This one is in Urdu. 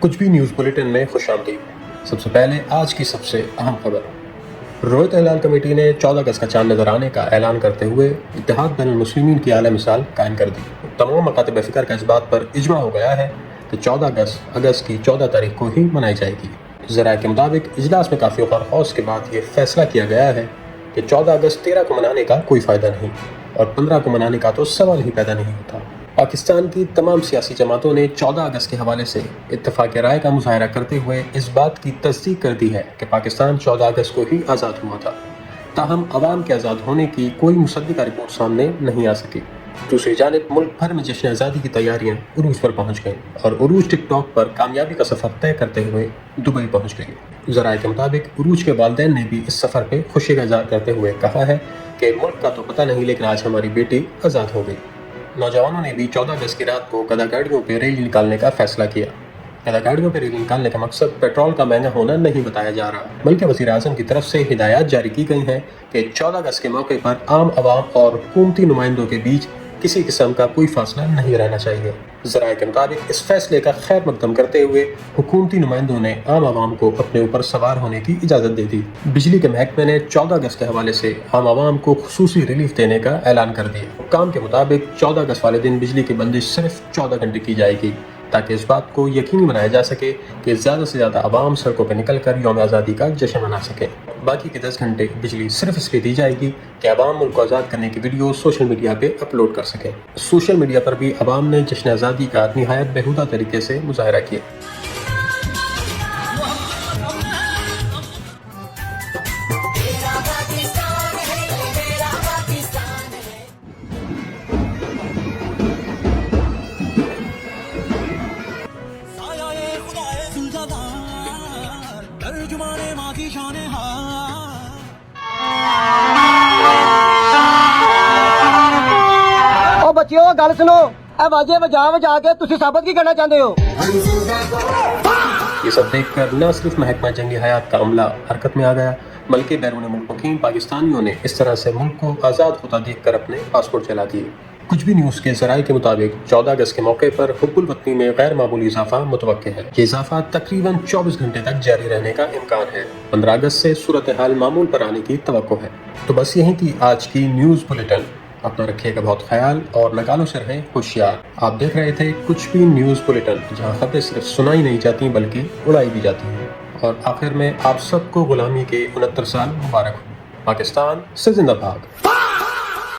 کچھ بھی نیوز بلیٹن میں خوش آمدید۔ سب سے پہلے آج کی سب سے اہم خبر۔ رویت ہلال کمیٹی نے 14 اگست کا چاند نظر آنے کا اعلان کرتے ہوئے اتحاد بین المسلمین کی اعلی مثال قائم کر دی۔ تمام مکاتب فکر کا اس بات پر اجماع ہو گیا ہے کہ 14 اگست کی 14 تاریخ کو ہی منائی جائے گی۔ ذرائع کے مطابق اجلاس میں کافی غور و خوض کے بعد یہ فیصلہ کیا گیا ہے کہ 14 اگست 13 کو منانے کا کوئی فائدہ نہیں اور 15 کو منانے کا تو سوال ہی پیدا نہیں ہوتا۔ پاکستان کی تمام سیاسی جماعتوں نے 14 اگست کے حوالے سے اتفاق رائے کا مظاہرہ کرتے ہوئے اس بات کی تصدیق کر دی ہے کہ پاکستان 14 اگست کو ہی آزاد ہوا تھا، تاہم عوام کے آزاد ہونے کی کوئی مصدقہ رپورٹ سامنے نہیں آ سکی۔ دوسری جانب ملک بھر میں جشن آزادی کی تیاریاں عروج پر پہنچ گئیں اور عروج ٹک ٹاک پر کامیابی کا سفر طے کرتے ہوئے دبئی پہنچ گئی۔ ذرائع کے مطابق عروج کے والدین نے بھی اس سفر پہ خوشی کا اظہار کرتے ہوئے کہا ہے کہ ملک کا تو پتہ نہیں لیکن آج ہماری بیٹی آزاد ہو گئی۔ نوجوانوں نے بھی 14 اگست کی رات کو گدا گاڑیوں پہ ریلی نکالنے کا فیصلہ کیا۔ گدا گاڑیوں پہ ریلی نکالنے کا مقصد پیٹرول کا مہنگا ہونا نہیں بتایا جا رہا، بلکہ وزیر اعظم کی طرف سے ہدایات جاری کی گئی ہیں کہ 14 اگست کے موقع پر عام عوام اور حکومتی نمائندوں کے بیچ کسی قسم کا کوئی فاصلہ نہیں رہنا چاہیے۔ ذرائع کے مطابق اس فیصلے کا خیر مقدم کرتے ہوئے حکومتی نمائندوں نے عام عوام کو اپنے اوپر سوار ہونے کی اجازت دے دی۔ بجلی کے محکمے نے 14 اگست کے حوالے سے عام عوام کو خصوصی ریلیف دینے کا اعلان کر دیا۔ حکام کے مطابق 14 اگست والے دن بجلی کی بندش صرف 14 گھنٹے کی جائے گی تاکہ اس بات کو یقینی بنایا جا سکے کہ زیادہ سے زیادہ عوام سڑکوں پہ نکل کر یوم آزادی کا جشن منا سکیں۔ باقی کے 10 گھنٹے بجلی صرف اس لیے دی جائے گی کہ عوام ملک کو آزاد کرنے کی ویڈیو سوشل میڈیا پہ اپلوڈ کر سکیں۔ سوشل میڈیا پر بھی عوام نے جشن آزادی کا نہایت بےہودہ طریقے سے مظاہرہ کیا۔ بچیو گل سنو، اے واجے وجا کے تسی ثابت کی کرنا چاہتے ہو؟ یہ سب دیکھ کر نہ صرف محکمہ جنگی حیات کا عملہ حرکت میں آ گیا بلکہ بیرون ملک مقیم پاکستانیوں نے اس طرح سے ملک کو آزاد ہوتا دیکھ کر اپنے پاسپورٹ چلا دیے۔ کچھ بھی نیوز کے ذرائع کے مطابق 14 اگست کے موقع پر حب الوطنی میں غیر معمولی اضافہ متوقع ہے۔ یہ اضافہ تقریباً 24 گھنٹے تک جاری رہنے کا امکان ہے۔ 15 اگست سے صورتحال معمول پر آنے کی توقع ہے۔ تو بس یہی تھی آج کی نیوز بلیٹن۔ اپنا رکھیے گا بہت خیال اور نگالوں سے رہیں ہوشیار۔ آپ دیکھ رہے تھے کچھ بھی نیوز بلیٹن، جہاں خبریں صرف سنائی نہیں جاتی بلکہ اڑائی بھی جاتی ہیں۔ اور آخر میں آپ سب کو غلامی کے 69 سال مبارک ہوں۔ پاکستان سے زندہ باد۔